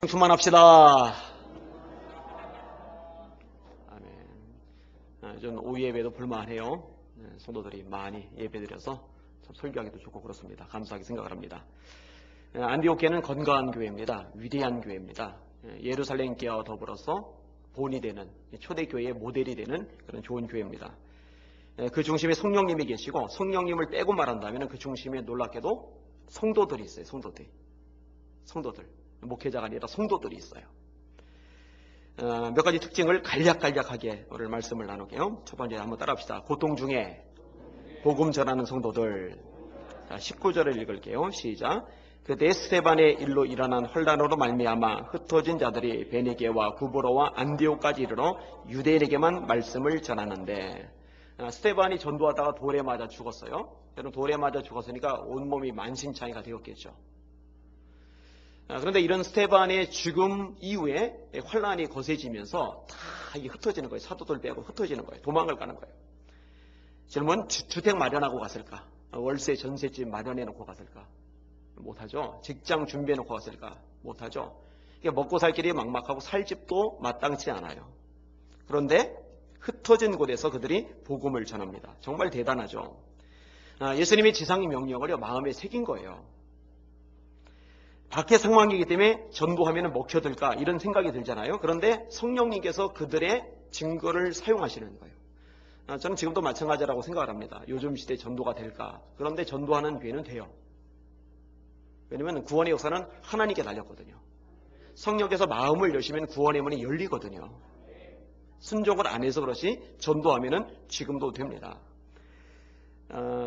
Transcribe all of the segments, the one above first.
충만합시다. 아멘. 저는 오후 예배도 볼만해요. 성도들이 많이 예배드려서 참 설교하기도 좋고 그렇습니다. 감사하게 생각을 합니다. 안디옥교회는 건강한 교회입니다. 위대한 교회입니다. 예루살렘 교회와 더불어서 본이 되는 초대교회의 모델이 되는 그런 좋은 교회입니다. 그 중심에 성령님이 계시고 성령님을 빼고 말한다면 그 중심에 놀랍게도 성도들이 있어요. 성도들. 목회자가 아니라 성도들이 있어요. 몇 가지 특징을 간략하게 오늘 말씀을 나누게요. 첫 번째 한번 따라합시다. 고통 중에 복음 전하는 성도들. 자, 19절을 읽을게요. 시작. 그때 스데반의 일로 일어난 혼란으로 말미암아 흩어진 자들이 베니게와 구브로와 안디옥까지 이르러 유대인에게만 말씀을 전하는데, 스데반이 전도하다가 돌에 맞아 죽었어요. 여러분, 돌에 맞아 죽었으니까 온몸이 만신창이가 되었겠죠. 그런데 이런 스데반의 죽음 이후에 혼란이 거세지면서 다 흩어지는 거예요. 사도들 빼고 흩어지는 거예요. 도망을 가는 거예요. 질문, 주택 마련하고 갔을까? 월세 전셋집 마련해 놓고 갔을까? 못하죠. 직장 준비해 놓고 갔을까? 못하죠. 먹고 살 길이 막막하고 살 집도 마땅치 않아요. 그런데 흩어진 곳에서 그들이 복음을 전합니다. 정말 대단하죠. 예수님의 지상의 명령을 마음에 새긴 거예요. 밖의 상황이기 때문에 전도하면 먹혀들까 이런 생각이 들잖아요. 그런데 성령님께서 그들의 증거를 사용하시는 거예요. 저는 지금도 마찬가지라고 생각을 합니다. 요즘 시대에 전도가 될까? 그런데 전도하는 교회는 돼요. 왜냐하면 구원의 역사는 하나님께 달렸거든요. 성령께서 마음을 여시면 구원의 문이 열리거든요. 순종을 안 해서 그렇지 전도하면 지금도 됩니다.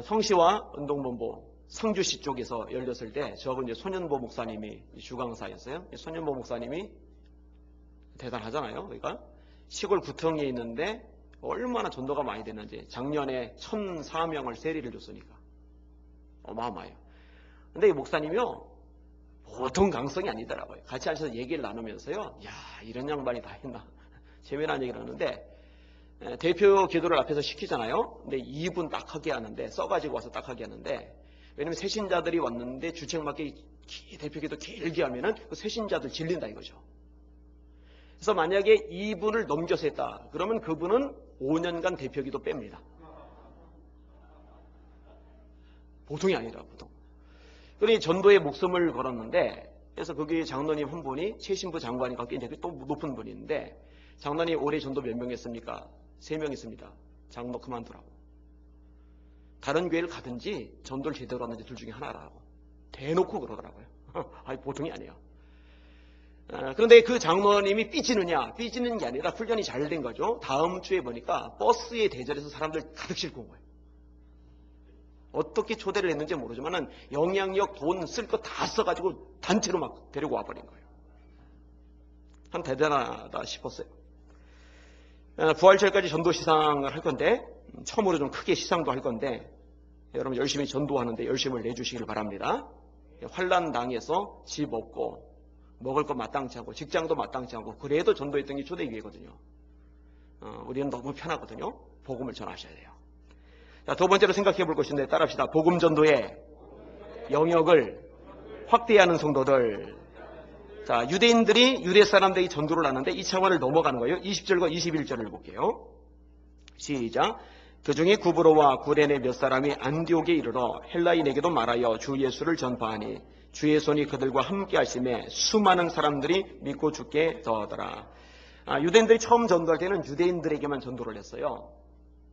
성시와 운동본부 상주시 쪽에서 열렸을 때 저하고 이제 손현보 목사님이 주강사였어요. 손현보 목사님이 대단하잖아요. 그러니까 시골 구청에 있는데 얼마나 전도가 많이 됐는지 작년에 1,004명을 세례를 줬으니까 어마어마해요. 근데 이 목사님이요 보통 강성이 아니더라고요. 같이 앉아서 얘기를 나누면서요, 야 이런 양반이 다 했나 재미난 얘기를 하는데, 대표 기도를 앞에서 시키잖아요. 근데 2분 딱 하게 하는데, 써가지고 와서 딱 하게 하는데, 왜냐면 새신자들이 왔는데 주책맞게 대표 기도 길게 하면은 그 새신자들 질린다 이거죠. 그래서 만약에 2분을 넘겨서 했다 그러면 그분은 5년간 대표 기도 뺍니다. 보통이 아니라 보통. 그러니 전도에 목숨을 걸었는데, 그래서 거기 장로님 한 분이 최신부 장관이가 굉장히 또 높은 분인데, 장로님 올해 전도 몇 명 했습니까? 3명 했습니다. 장로 그만두라고. 다른 교회를 가든지 전도를 제대로 하는지 둘 중에 하나라고 대놓고 그러더라고요. 아니 보통이 아니에요. 그런데 그 장로님이 삐지는 게 아니라 훈련이 잘 된 거죠. 다음 주에 보니까 버스에 대절해서 사람들 가득 싣고 온 거예요. 어떻게 초대를 했는지 모르지만은 영향력, 돈 쓸 거 다 써가지고 단체로 막 데리고 와버린 거예요. 참 대단하다 싶었어요. 부활절까지 전도 시상을 할 건데, 처음으로 좀 크게 시상도 할 건데, 여러분 열심히 전도하는데 열심을 내주시길 바랍니다. 환난 당해서 집 없고 먹을 거 마땅치 않고 직장도 마땅치 않고 그래도 전도했던 게 초대교회거든요. 우리는 너무 편하거든요. 복음을 전하셔야 돼요. 자, 두 번째로 생각해 볼 것인데 따라합시다. 복음 전도의 영역을 확대하는 성도들. 자, 유대인들이 유대 사람들이 전도를 하는데 이 차원을 넘어가는 거예요. 20절과 21절을 볼게요. 시작. 그 중에 구브로와 구레네 몇 사람이 안디옥에 이르러 헬라인에게도 말하여 주 예수를 전파하니 주의 손이 그들과 함께 하심에 수많은 사람들이 믿고 죽게 더하더라. 유대인들이 처음 전도할 때는 유대인들에게만 전도를 했어요.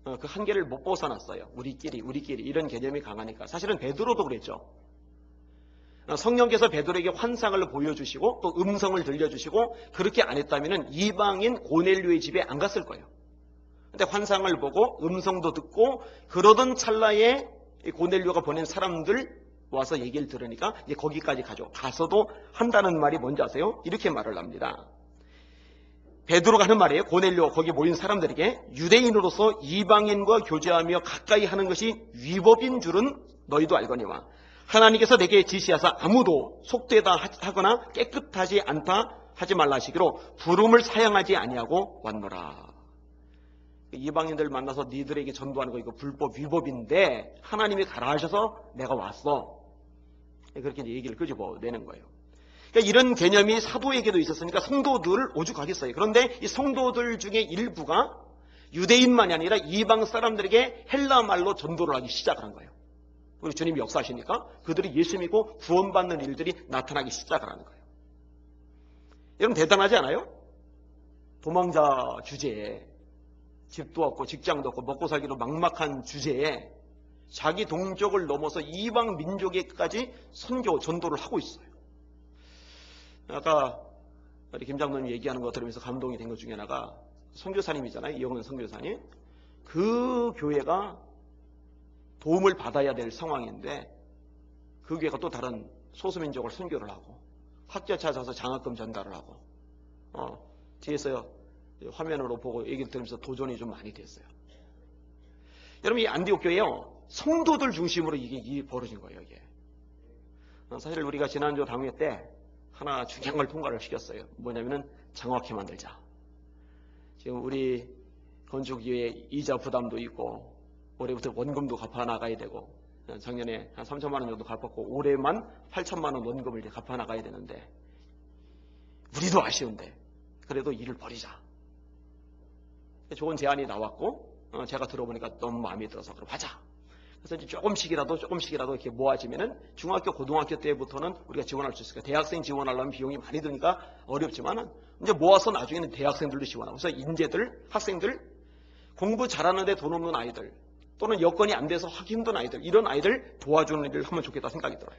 그 한계를 못 벗어났어요. 우리끼리 이런 개념이 강하니까. 사실은 베드로도 그랬죠. 성령께서 베드로에게 환상을 보여주시고 또 음성을 들려주시고 그렇게 안 했다면 이방인 고넬료의 집에 안 갔을 거예요. 근데 환상을 보고 음성도 듣고 그러던 찰나에 고넬료가 보낸 사람들 와서 얘기를 들으니까 이제 거기까지 가서도 한다는 말이 뭔지 아세요? 이렇게 말을 합니다. 베드로가 하는 말이에요. 고넬료 거기 모인 사람들에게 유대인으로서 이방인과 교제하며 가까이 하는 것이 위법인 줄은 너희도 알거니와 하나님께서 내게 지시하사 아무도 속되다 하거나 깨끗하지 않다 하지 말라 하시기로 부름을 사양하지 아니하고 왔노라. 이방인들 만나서 니들에게 전도하는 거 이거 불법 위법인데 하나님이 가라 하셔서 내가 왔어. 그렇게 얘기를 끄집어내는 거예요. 그러니까 이런 개념이 사도에게도 있었으니까 성도들을 오죽하겠어요. 그런데 이 성도들 중에 일부가 유대인만이 아니라 이방 사람들에게 헬라 말로 전도를 하기 시작한 거예요. 우리 주님이 역사하시니까 그들이 예수 믿고 구원받는 일들이 나타나기 시작을 하는 거예요. 여러분 대단하지 않아요? 도망자 주제에, 집도 없고 직장도 없고 먹고 살기로 막막한 주제에 자기 동족을 넘어서 이방 민족에까지 선교, 전도를 하고 있어요. 아까 우리 김 장로님 얘기하는 거 들으면서 감동이 된 것 중에 하나가 선교사님이잖아요. 이영은 선교사님. 그 교회가 도움을 받아야 될 상황인데 그 교회가 또 다른 소수민족을 선교를 하고 학교 찾아서 장학금 전달을 하고 뒤에서 화면으로 보고 얘기를 들으면서 도전이 좀 많이 됐어요. 여러분 이 안디옥 교회요. 성도들 중심으로 이게 벌어진 거예요. 이게. 사실 우리가 지난주 당회 때 하나 중요한 걸 통과를 시켰어요. 뭐냐면은 정확히 만들자. 지금 우리 건축기회 이자 부담도 있고 올해부터 원금도 갚아 나가야 되고 작년에 한 3천만 원 정도 갚았고 올해만 8천만 원 원금을 이제 갚아 나가야 되는데 우리도 아쉬운데 그래도 일을 벌이자. 좋은 제안이 나왔고 제가 들어보니까 너무 마음에 들어서 그럼 하자. 그래서 이제 조금씩이라도 이렇게 모아지면은 중학교, 고등학교 때부터는 우리가 지원할 수 있을까. 대학생 지원하려면 비용이 많이 드니까 어렵지만은 이제 모아서 나중에는 대학생들도 지원하고. 그래서 인재들, 학생들, 공부 잘하는데 돈 없는 아이들, 또는 여건이 안 돼서 하기 힘든 아이들, 이런 아이들 도와주는 일을 하면 좋겠다 생각이 들어요.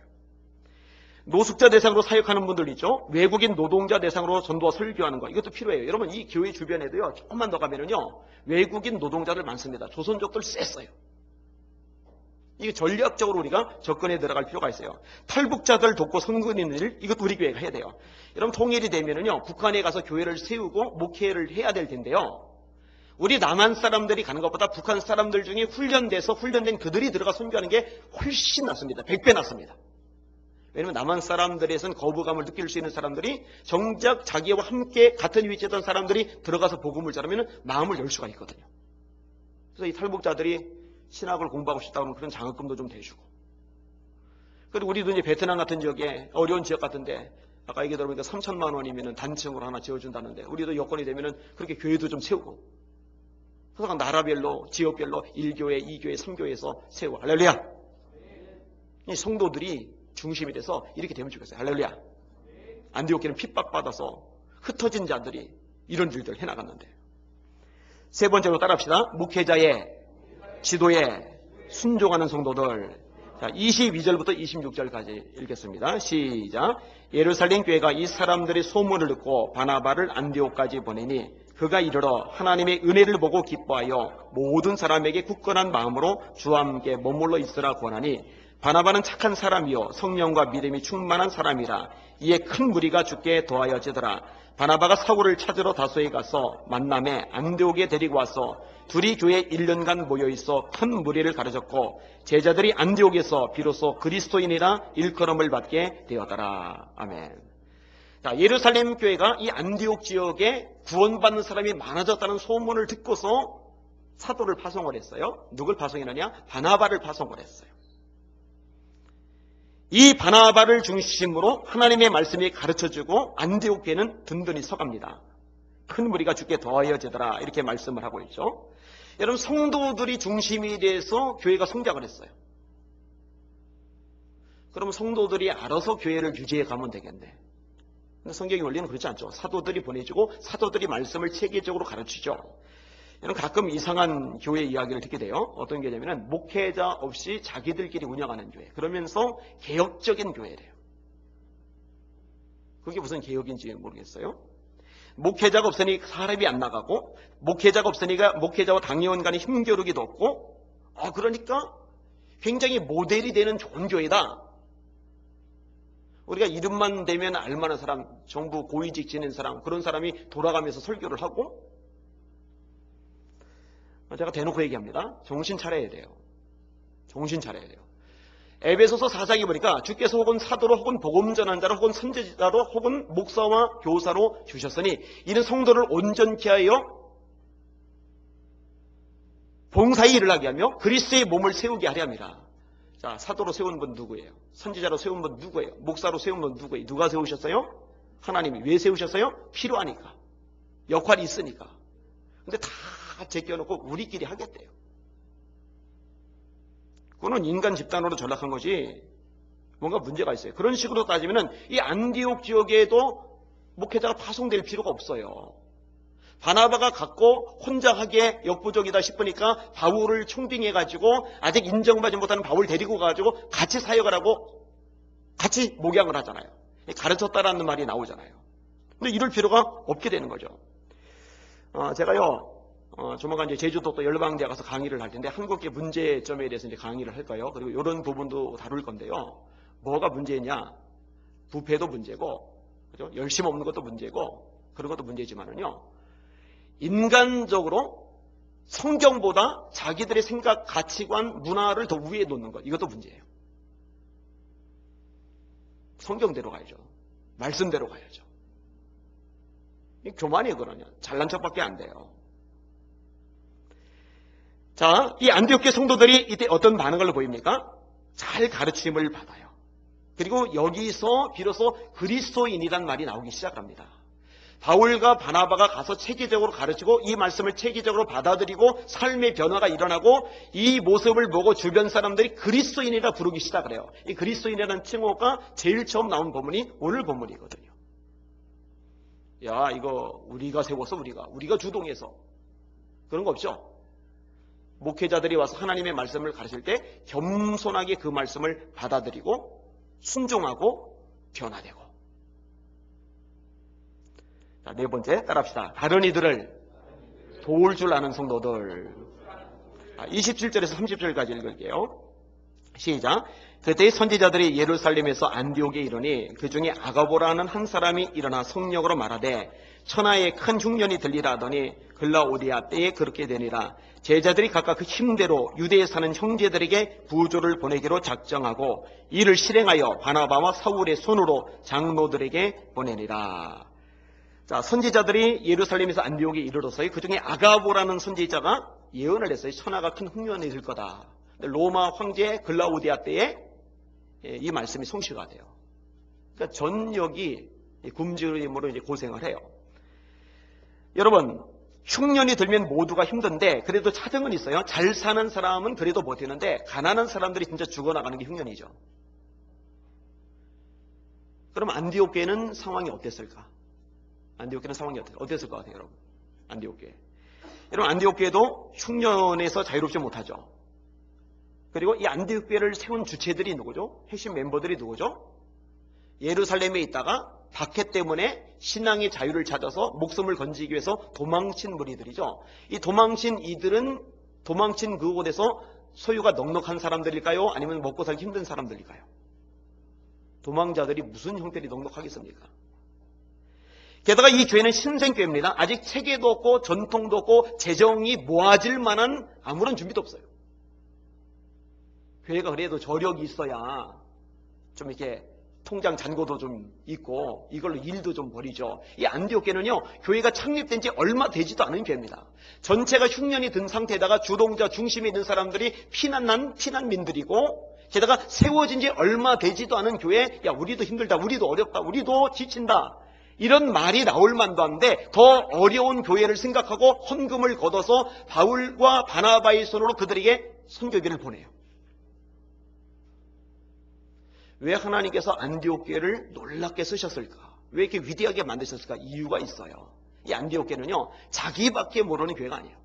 노숙자 대상으로 사역하는 분들 있죠. 외국인 노동자 대상으로 전도와 설교하는 거 이것도 필요해요. 여러분 이 교회 주변에도요. 조금만 더 가면은요. 외국인 노동자들 많습니다. 조선족들 셌어요. 이게 전략적으로 우리가 접근해 들어갈 필요가 있어요. 탈북자들 돕고 선근있는 일 이것도 우리 교회가 해야 돼요. 여러분 통일이 되면은요. 북한에 가서 교회를 세우고 목회를 해야 될 텐데요. 우리 남한 사람들이 가는 것보다 북한 사람들 중에 훈련된 그들이 들어가 선교하는 게 훨씬 낫습니다. 100배 낫습니다. 왜냐하면 남한 사람들에서는 거부감을 느낄 수 있는 사람들이 정작 자기와 함께 같은 위치에 있던 사람들이 들어가서 복음을 전하면 마음을 열 수가 있거든요. 그래서 이 탈북자들이 신학을 공부하고 싶다 그러면 그런 장학금도 좀 대주고. 그리고 우리도 이제 베트남 같은 지역에 어려운 지역 같은데 아까 얘기 들어보니까 3천만 원이면 단층으로 하나 지어준다는데 우리도 여건이 되면 그렇게 교회도 좀 세우고. 그래서 나라별로 지역별로 1교회, 2교회, 3교회에서 세우고. 할렐루야. 이 성도들이 중심이 돼서 이렇게 되면 좋겠어요. 할렐루야. 안디옥교는 핍박받아서 흩어진 자들이 이런 일들을 해나갔는데. 세 번째로 따라합시다. 목회자의 지도에 순종하는 성도들. 자, 22절부터 26절까지 읽겠습니다. 시작. 예루살렘 교회가 이 사람들의 소문을 듣고 바나바를 안디옥까지 보내니 그가 이르러 하나님의 은혜를 보고 기뻐하여 모든 사람에게 굳건한 마음으로 주와 함께 머물러 있으라 권하니 바나바는 착한 사람이요 성령과 믿음이 충만한 사람이라. 이에 큰 무리가 주께 더하여지더라. 바나바가 사울을 찾으러 다소에 가서 만남에 안디옥에 데리고 와서 둘이 교회에 1년간 모여있어 큰 무리를 가르쳤고 제자들이 안디옥에서 비로소 그리스도인이라 일컬음을 받게 되었더라. 아멘. 자, 예루살렘 교회가 이 안디옥 지역에 구원받는 사람이 많아졌다는 소문을 듣고서 사도를 파송을 했어요. 누굴 파송했느냐? 바나바를 파송을 했어요. 이 바나바를 중심으로 하나님의 말씀이 가르쳐주고 안디옥 교회는 든든히 서갑니다. 큰 무리가 주께 더하여지더라 이렇게 말씀을 하고 있죠. 여러분 성도들이 중심이 돼서 교회가 성장을 했어요. 그러면 성도들이 알아서 교회를 유지해 가면 되겠네. 근데 성경의 원리는 그렇지 않죠. 사도들이 보내주고 사도들이 말씀을 체계적으로 가르치죠. 여러분 가끔 이상한 교회 이야기를 듣게 돼요. 어떤 교회냐면 목회자 없이 자기들끼리 운영하는 교회. 그러면서 개혁적인 교회래요. 그게 무슨 개혁인지 모르겠어요. 목회자가 없으니 사람이 안 나가고 목회자가 없으니까 목회자와 당회원 간의 힘겨루기도 없고 그러니까 굉장히 모델이 되는 좋은 교회다. 우리가 이름만 대면 알만한 사람, 정부 고위직 지낸 사람, 그런 사람이 돌아가면서 설교를 하고 제가 대놓고 얘기합니다. 정신 차려야 돼요. 정신 차려야 돼요. 에베소서 4장에 보니까 주께서 혹은 사도로 혹은 복음 전환자로 혹은 선지자로 혹은 목사와 교사로 주셨으니 이는 성도를 온전케 하여 봉사의 일을 하게 하며 그리스도의 몸을 세우게 하려 함이라. 자, 사도로 세운 분 누구예요? 선지자로 세운 분 누구예요? 목사로 세운 분 누구예요? 누가 세우셨어요? 하나님이. 왜 세우셨어요? 필요하니까. 역할이 있으니까. 근데 다 제껴놓고 우리끼리 하겠대요. 그거는 인간 집단으로 전락한 것이 뭔가 문제가 있어요. 그런 식으로 따지면은 이 안디옥 지역에도 목회자가 파송될 필요가 없어요. 바나바가 갖고 혼자 하기에 역부족이다 싶으니까 바울을 총빙해가지고 아직 인정받지 못하는 바울 데리고 가가지고 같이 사역을 하고 같이 목양을 하잖아요. 가르쳤다라는 말이 나오잖아요. 근데 이럴 필요가 없게 되는 거죠. 제가요, 조만간 이제 제주도 또 열방대 가서 강의를 할 텐데 한국의 문제점에 대해서 이제 강의를 할 거예요. 그리고 이런 부분도 다룰 건데요. 뭐가 문제냐? 부패도 문제고, 그죠? 열심 없는 것도 문제고, 그런 것도 문제지만은요. 인간적으로 성경보다 자기들의 생각, 가치관, 문화를 더 위에 놓는 것, 이것도 문제예요. 성경대로 가야죠. 말씀대로 가야죠. 교만이에요, 그러냐. 잘난 척밖에 안 돼요. 자, 이 안디옥 성도들이 이때 어떤 반응을 보입니까? 잘 가르침을 받아요. 그리고 여기서 비로소 그리스도인이란 말이 나오기 시작합니다. 바울과 바나바가 가서 체계적으로 가르치고 이 말씀을 체계적으로 받아들이고 삶의 변화가 일어나고 이 모습을 보고 주변 사람들이 그리스도인이라 부르기 시작을 해요. 이 그리스도인이라는 칭호가 제일 처음 나온 본문이 오늘 본문이거든요. 야, 이거 우리가 세워서 우리가 주동해서 그런 거 없죠. 목회자들이 와서 하나님의 말씀을 가르칠 때 겸손하게 그 말씀을 받아들이고 순종하고 변화되고. 자, 네 번째 따라합시다. 다른 이들을 도울 줄 아는 성도들. 27절에서 30절까지 읽을게요. 시작. 그때 선지자들이 예루살렘에서 안디옥에 이르니 그 중에 아가보라는 한 사람이 일어나 성령으로 말하되 천하에 큰 흉년이 들리라 하더니 글라오디아 때에 그렇게 되니라. 제자들이 각각 그 힘대로 유대에 사는 형제들에게 부조를 보내기로 작정하고 이를 실행하여 바나바와 사울의 손으로 장로들에게 보내니라. 자, 선지자들이 예루살렘에서 안디옥에 이르러서요. 그 중에 아가보라는 선지자가 예언을 했어요. 천하가 큰 흉년이 들 거다. 로마 황제 글라우디아 때에 이 말씀이 성취가 돼요. 그러니까 전역이 굶주림으로 이제 고생을 해요. 여러분, 흉년이 들면 모두가 힘든데 그래도 차등은 있어요. 잘 사는 사람은 그래도 버티는데 가난한 사람들이 진짜 죽어나가는 게 흉년이죠. 그럼 안디옥 교회는 상황이 어땠을까? 안디옥 교회는 상황이 어땠을 것 같아요, 여러분? 안디옥 교회. 여러분, 안디옥 교회도 흉년에서 자유롭지 못하죠. 그리고 이 안디옥 교회를 세운 주체들이 누구죠? 핵심 멤버들이 누구죠? 예루살렘에 있다가 박해 때문에 신앙의 자유를 찾아서 목숨을 건지기 위해서 도망친 무리들이죠. 이 도망친 이들은 도망친 그곳에서 소유가 넉넉한 사람들일까요? 아니면 먹고 살기 힘든 사람들일까요? 도망자들이 무슨 형편이 넉넉하겠습니까? 게다가 이 교회는 신생교회입니다. 아직 체계도 없고 전통도 없고 재정이 모아질 만한 아무런 준비도 없어요. 교회가 그래도 저력이 있어야 좀 이렇게 통장 잔고도 좀 있고 이걸로 일도 좀 벌이죠. 이 안디옥 교회는요, 교회가 창립된 지 얼마 되지도 않은 교회입니다. 전체가 흉년이 든 상태에다가 주동자 중심에 있는 사람들이 피난민들이고 게다가 세워진 지 얼마 되지도 않은 교회, 야, 우리도 힘들다, 우리도 어렵다, 우리도 지친다, 이런 말이 나올 만도 한데 더 어려운 교회를 생각하고 헌금을 걷어서 바울과 바나바의 손으로 그들에게 선교기를 보내요. 왜 하나님께서 안디옥 교회를 놀랍게 쓰셨을까? 왜 이렇게 위대하게 만드셨을까? 이유가 있어요. 이 안디옥 교회는요, 자기밖에 모르는 교회가 아니에요.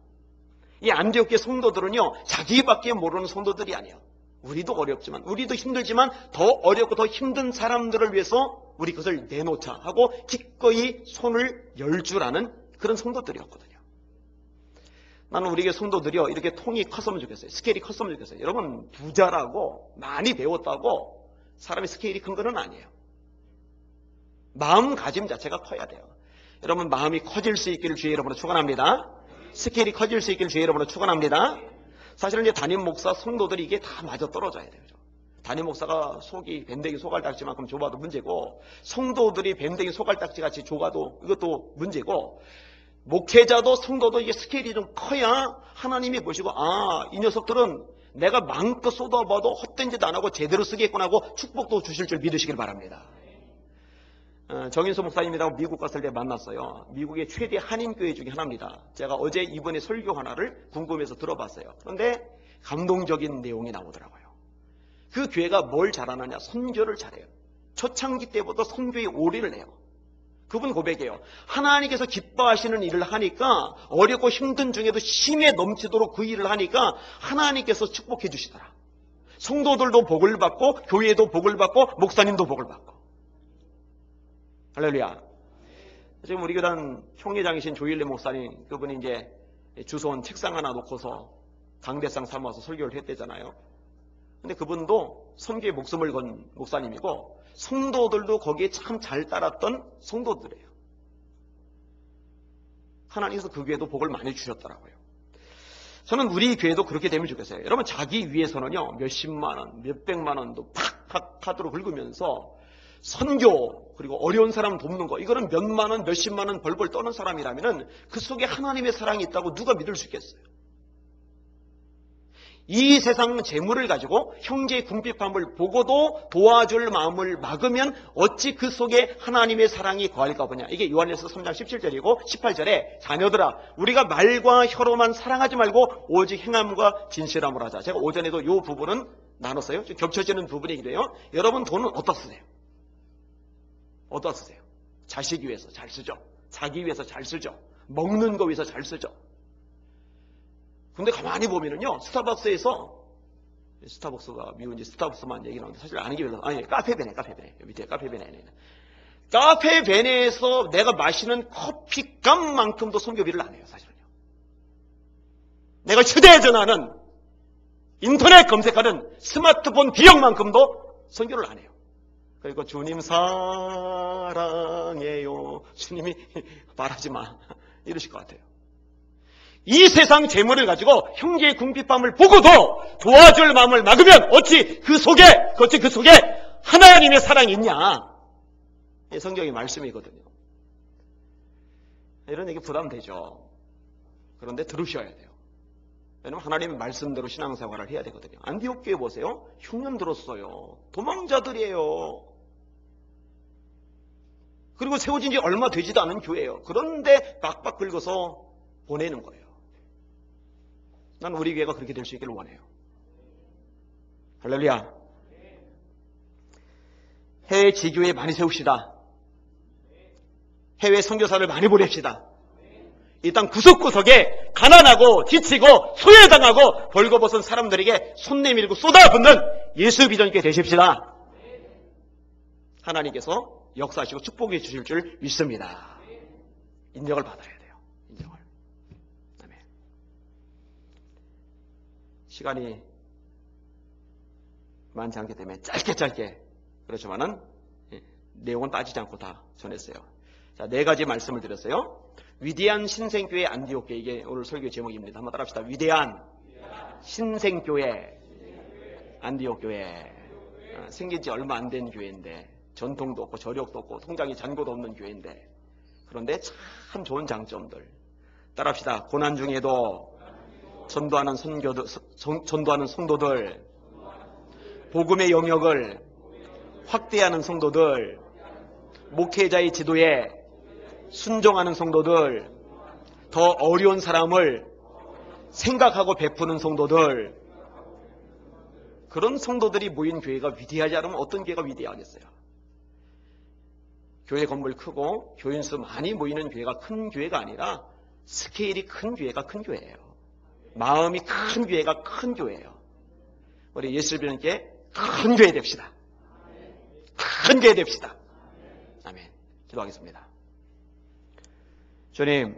이 안디옥 교회 성도들은요, 자기밖에 모르는 성도들이 아니에요. 우리도 어렵지만, 우리도 힘들지만 더 어렵고 더 힘든 사람들을 위해서 우리 그것을 내놓자 하고 기꺼이 손을 열 줄 아는 그런 성도들이었거든요. 나는 우리 교회 성도들이요, 이렇게 통이 컸으면 좋겠어요. 스케일이 컸으면 좋겠어요. 여러분, 부자라고 많이 배웠다고 사람이 스케일이 큰 건 아니에요. 마음가짐 자체가 커야 돼요. 여러분, 마음이 커질 수 있기를 주의 이름으로 축원합니다. 스케일이 커질 수 있기를 주의 이름으로 축원합니다. 사실은 이제 담임 목사 성도들이 이게 다 맞아 떨어져야 돼요. 담임 목사가 속이 밴댕이 소갈딱지만큼 좁아도 문제고, 성도들이 밴댕이 소갈딱지 같이 좁아도 이것도 문제고, 목회자도 성도도 이게 스케일이 좀 커야 하나님이 보시고, 아, 이 녀석들은 내가 마음껏 쏟아봐도 헛된 짓 안 하고 제대로 쓰겠구나 하고 축복도 주실 줄 믿으시길 바랍니다. 정인수 목사님이라고 미국 갔을 때 만났어요. 미국의 최대 한인교회 중에 하나입니다. 제가 어제 이번에 설교 하나를 궁금해서 들어봤어요. 그런데 감동적인 내용이 나오더라고요. 그 교회가 뭘 잘하느냐? 선교를 잘해요. 초창기 때부터 선교에 올인을 해요. 그분 고백이에요. 하나님께서 기뻐하시는 일을 하니까 어렵고 힘든 중에도 힘에 넘치도록 그 일을 하니까 하나님께서 축복해 주시더라. 성도들도 복을 받고 교회도 복을 받고 목사님도 복을 받고. 할렐루야. 지금 우리 교단 총회장이신 조일래 목사님, 그분이 이제 주소원 책상 하나 놓고서 강대상 삼아서 설교를 했대잖아요. 근데 그분도 선교에 목숨을 건 목사님이고 성도들도 거기에 참 잘 따랐던 성도들이에요. 하나님께서 그 교회도 복을 많이 주셨더라고요. 저는 우리 교회도 그렇게 되면 좋겠어요. 여러분, 자기 위해서는요, 몇십만 원, 몇백만 원도 팍팍 카드로 긁으면서 선교, 그리고 어려운 사람 돕는 거, 이거는 몇만 원, 몇십만 원 벌벌 떠는 사람이라면 그 속에 하나님의 사랑이 있다고 누가 믿을 수 있겠어요? 이 세상 재물을 가지고 형제의 궁핍함을 보고도 도와줄 마음을 막으면 어찌 그 속에 하나님의 사랑이 거할까 보냐. 이게 요한일서 3장 17절이고 18절에 자녀들아 우리가 말과 혀로만 사랑하지 말고 오직 행함과 진실함으로 하자. 제가 오전에도 이 부분은 나눴어요. 좀 겹쳐지는 부분이 이래요. 여러분 돈은 어디다 쓰세요? 어디다 쓰세요? 자식 위해서 잘 쓰죠. 자기 위해서 잘 쓰죠. 먹는 거 위해서 잘 쓰죠. 근데 가만히 보면은요, 스타벅스가 미국인지 스타벅스만 얘기 나오는데 사실 아는 게 별로, 아니, 카페베네. 밑에 카페베네. 카페베네에서 내가 마시는 커피값만큼도 선교비를 안 해요, 사실은요. 내가 휴대전화는 인터넷 검색하는 스마트폰 비용만큼도 선교를 안 해요. 그리고 주님 사랑해요. 주님이 말하지 마. 이러실 것 같아요. 이 세상 재물을 가지고 형제의 궁핍함을 보고도 도와줄 마음을 막으면 어찌 그 속에 하나님의 사랑이 있냐? 성경의 말씀이거든요. 이런 얘기 부담되죠. 그런데 들으셔야 돼요. 왜냐하면 하나님의 말씀대로 신앙생활을 해야 되거든요. 안디옥 교회 보세요. 흉년 들었어요. 도망자들이에요. 그리고 세워진 지 얼마 되지도 않은 교회예요. 그런데 빡빡 긁어서 보내는 거예요. 난 우리 교회가 그렇게 될 수 있기를 원해요. 할렐루야. 해외 지교회 많이 세웁시다. 해외 선교사를 많이 보냅시다. 이 땅 구석구석에 가난하고 지치고 소외당하고 벌거벗은 사람들에게 손 내밀고 쏟아붓는 예수 비전교회 되십시다. 하나님께서 역사하시고 축복해 주실 줄 믿습니다. 인정을 받아야 돼요. 인정을. 아멘. 시간이 많지 않기 때문에 짧게 그렇지만은 내용은 빠지지 않고 다 전했어요. 자, 4가지 말씀을 드렸어요. 위대한 신생교회 안디옥교회, 이게 오늘 설교 제목입니다. 한번 따라합시다. 위대한 신생교회 안디옥교회. 생긴 지 얼마 안 된 교회인데 전통도 없고 저력도 없고 통장에 잔고도 없는 교회인데 그런데 참 좋은 장점들. 따라합시다. 고난 중에도 전도하는 성도들, 복음의 영역을 확대하는 성도들, 목회자의 지도에 순종하는 성도들, 더 어려운 사람을 생각하고 베푸는 성도들, 그런 성도들이 모인 교회가 위대하지 않으면 어떤 교회가 위대하겠어요? 교회 건물 크고 교인수 많이 모이는 교회가 큰 교회가 아니라 스케일이 큰 교회가 큰 교회예요. 마음이 큰 교회가 큰 교회예요. 우리 예수님께 큰 교회 됩시다. 큰 교회 됩시다. 아멘. 기도하겠습니다. 주님,